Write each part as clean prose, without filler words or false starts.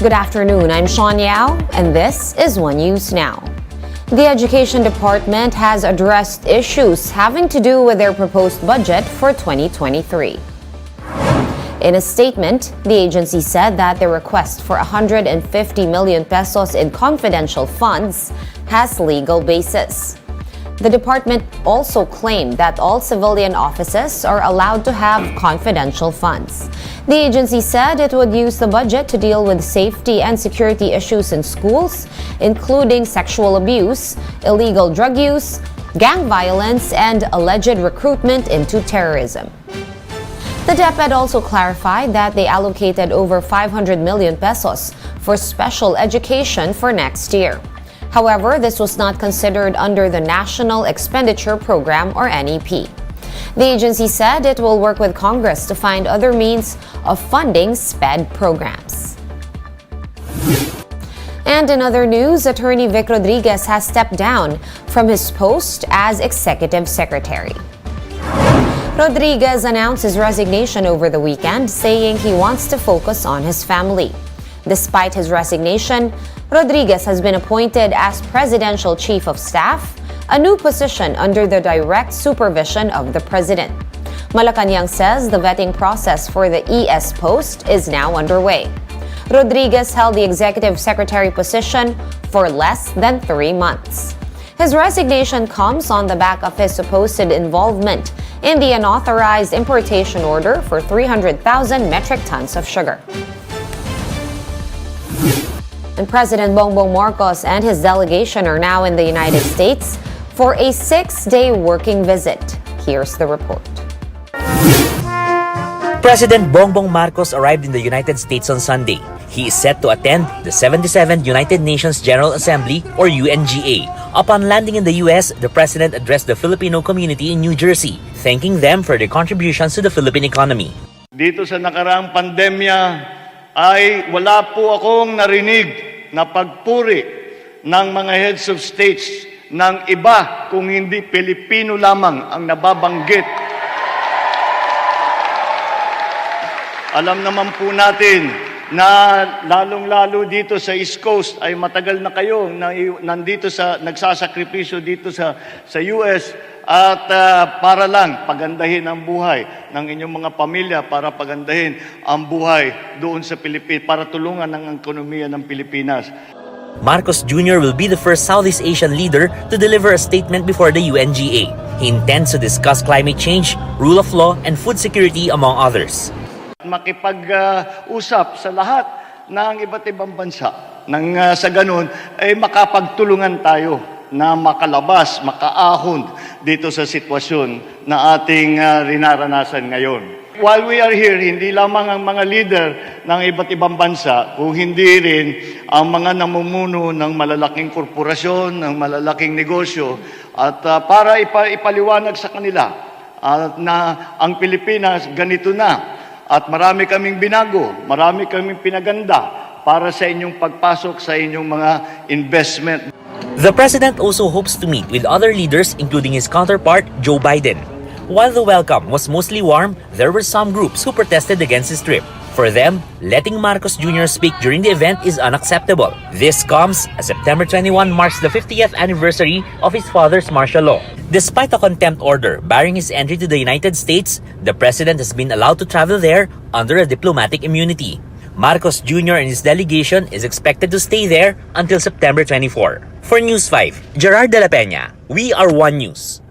Good afternoon, I'm Sean Yao, and this is One News Now. The Education Department has addressed issues having to do with their proposed budget for 2023. In a statement, the agency said that the request for 150 million pesos in confidential funds has legal basis. The department also claimed that all civilian offices are allowed to have confidential funds. The agency said it would use the budget to deal with safety and security issues in schools, including sexual abuse, illegal drug use, gang violence, and alleged recruitment into terrorism. The DepEd also clarified that they allocated over 500 million pesos for special education for next year. However, this was not considered under the National Expenditure Program or NEP. The agency said it will work with Congress to find other means of funding SPED programs. And in other news, Attorney Vic Rodriguez has stepped down from his post as Executive Secretary. Rodriguez announced his resignation over the weekend, saying he wants to focus on his family. Despite his resignation, Rodriguez has been appointed as Presidential Chief of Staff, a new position under the direct supervision of the President. Malacanang says the vetting process for the ES post is now underway. Rodriguez held the Executive Secretary position for less than 3 months. His resignation comes on the back of his supposed involvement in the unauthorized importation order for 300,000 metric tons of sugar. And President Bongbong Marcos and his delegation are now in the United States for a 6-day working visit. Here's the report. President Bongbong Marcos arrived in the United States on Sunday. He is set to attend the 77th United Nations General Assembly or UNGA. Upon landing in the US, the president addressed the Filipino community in New Jersey, thanking them for their contributions to the Philippine economy. Dito sa nakaraang pandemya ay wala po akong narinig na pagpuri ng mga heads of states ng iba kung hindi Pilipino lamang ang nababanggit. Alam naman po natin na lalong-lalo dito sa East Coast ay matagal na kayo nandito nagsasakripisyo dito sa US at para lang pagandahin ang buhay ng inyong mga pamilya, para pagandahin ang buhay doon sa Pilipinas, para tulungan ang ekonomiya ng Pilipinas. Marcos Jr. will be the first Southeast Asian leader to deliver a statement before the UNGA. He intends to discuss climate change, rule of law, and food security, among others. Makipag-usap sa lahat ng iba't ibang bansa nang sa ganun ay makapagtulungan tayo na makalabas, makaahon dito sa sitwasyon na ating rinaranasan ngayon. While we are here, hindi lamang ang mga leader ng iba't ibang bansa, kung hindi rin ang mga namumuno ng malalaking korporasyon, ng malalaking negosyo, at para ipaliwanag sa kanila na ang Pilipinas ganito na. At marami kaming binago, marami kaming pinaganda para sa inyong pagpasok sa inyong mga investment. The president also hopes to meet with other leaders, including his counterpart, Joe Biden. While the welcome was mostly warm, there were some groups who protested against his trip. For them, letting Marcos Jr. speak during the event is unacceptable. This comes as September 21 marks the 50th anniversary of his father's martial law. Despite a contempt order barring his entry to the United States, the president has been allowed to travel there under a diplomatic immunity. Marcos Jr. and his delegation is expected to stay there until September 24. For News 5, Gerard de la Peña, we are One News.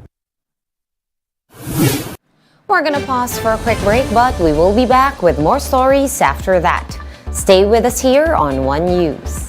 We're gonna pause for a quick break, but we will be back with more stories after that. Stay with us here on One News.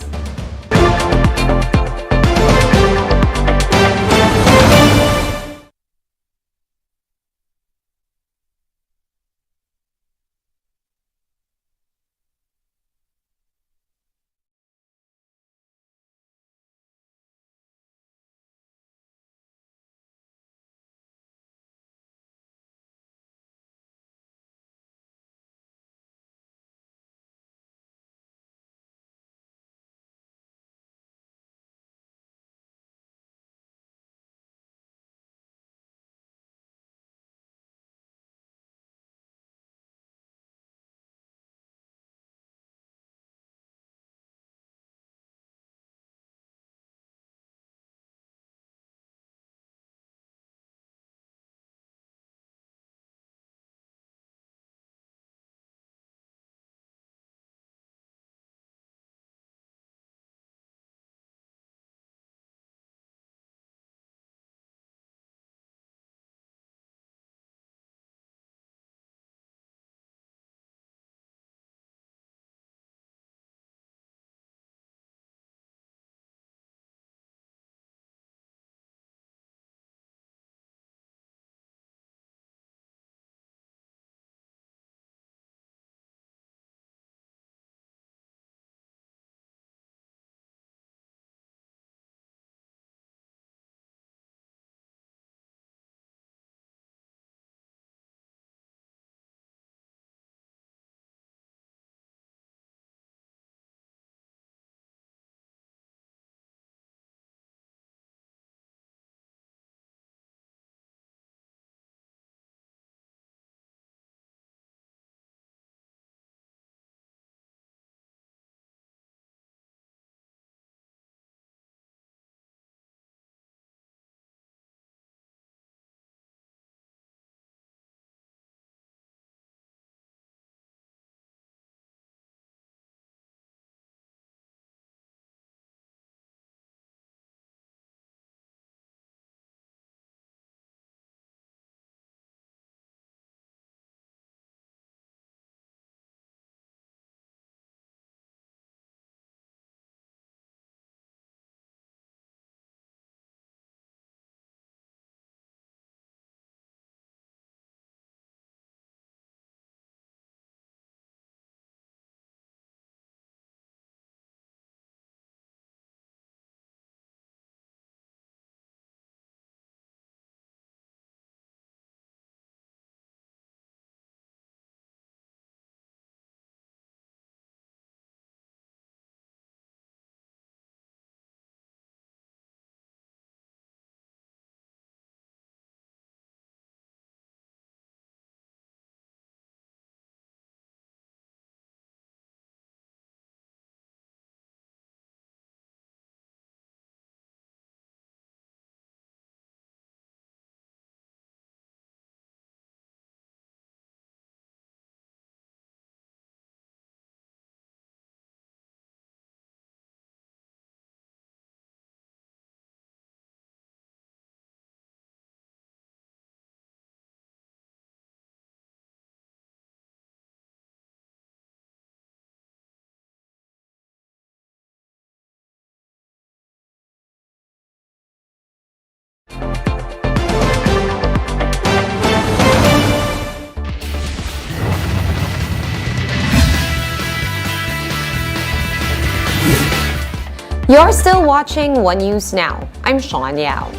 You're still watching One News Now. I'm Sean Yao.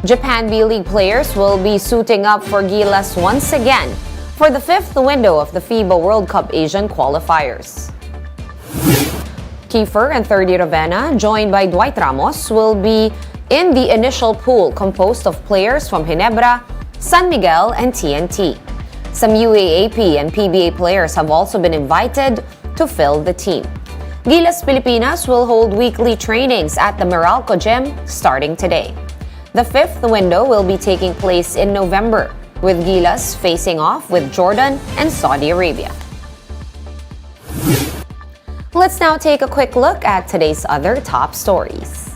Japan B-League players will be suiting up for Gilas once again for the fifth window of the FIBA World Cup Asian qualifiers. Kiefer and 30 Ravena, joined by Ramos, will be in the initial pool composed of players from Ginebra, San Miguel, and TNT. Some UAAP and PBA players have also been invited to fill the team. Gilas Pilipinas will hold weekly trainings at the Meralco Gym starting today. The fifth window will be taking place in November, with Gilas facing off with Jordan and Saudi Arabia. Let's now take a quick look at today's other top stories.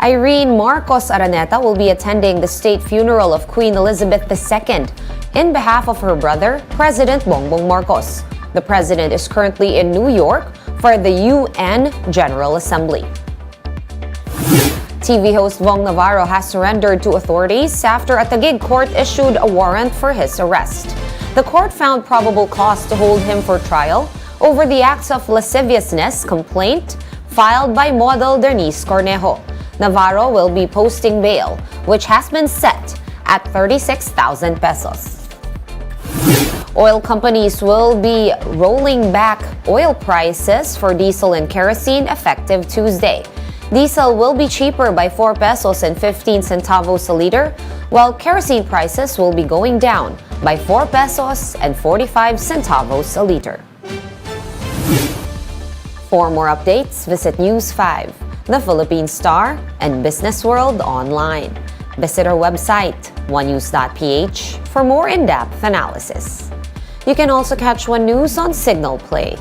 Irene Marcos Araneta will be attending the state funeral of Queen Elizabeth II in behalf of her brother, President Bongbong Marcos. The president is currently in New York for the UN General Assembly. TV host Vong Navarro has surrendered to authorities after a Taguig court issued a warrant for his arrest. The court found probable cause to hold him for trial over the acts of lasciviousness complaint filed by model Denise Cornejo. Navarro will be posting bail, which has been set at 36,000 pesos. Oil companies will be rolling back oil prices for diesel and kerosene effective Tuesday. Diesel will be cheaper by 4 pesos and 15 centavos a liter, while kerosene prices will be going down by 4 pesos and 45 centavos a liter. For more updates, visit News 5, The Philippine Star, and Business World online. Visit our website, onenews.ph, for more in-depth analysis. You can also catch One News on Signal Play.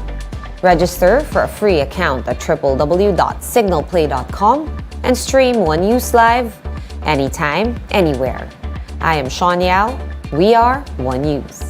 Register for a free account at www.signalplay.com and stream One News live anytime, anywhere. I am Sean Yao. We are One News.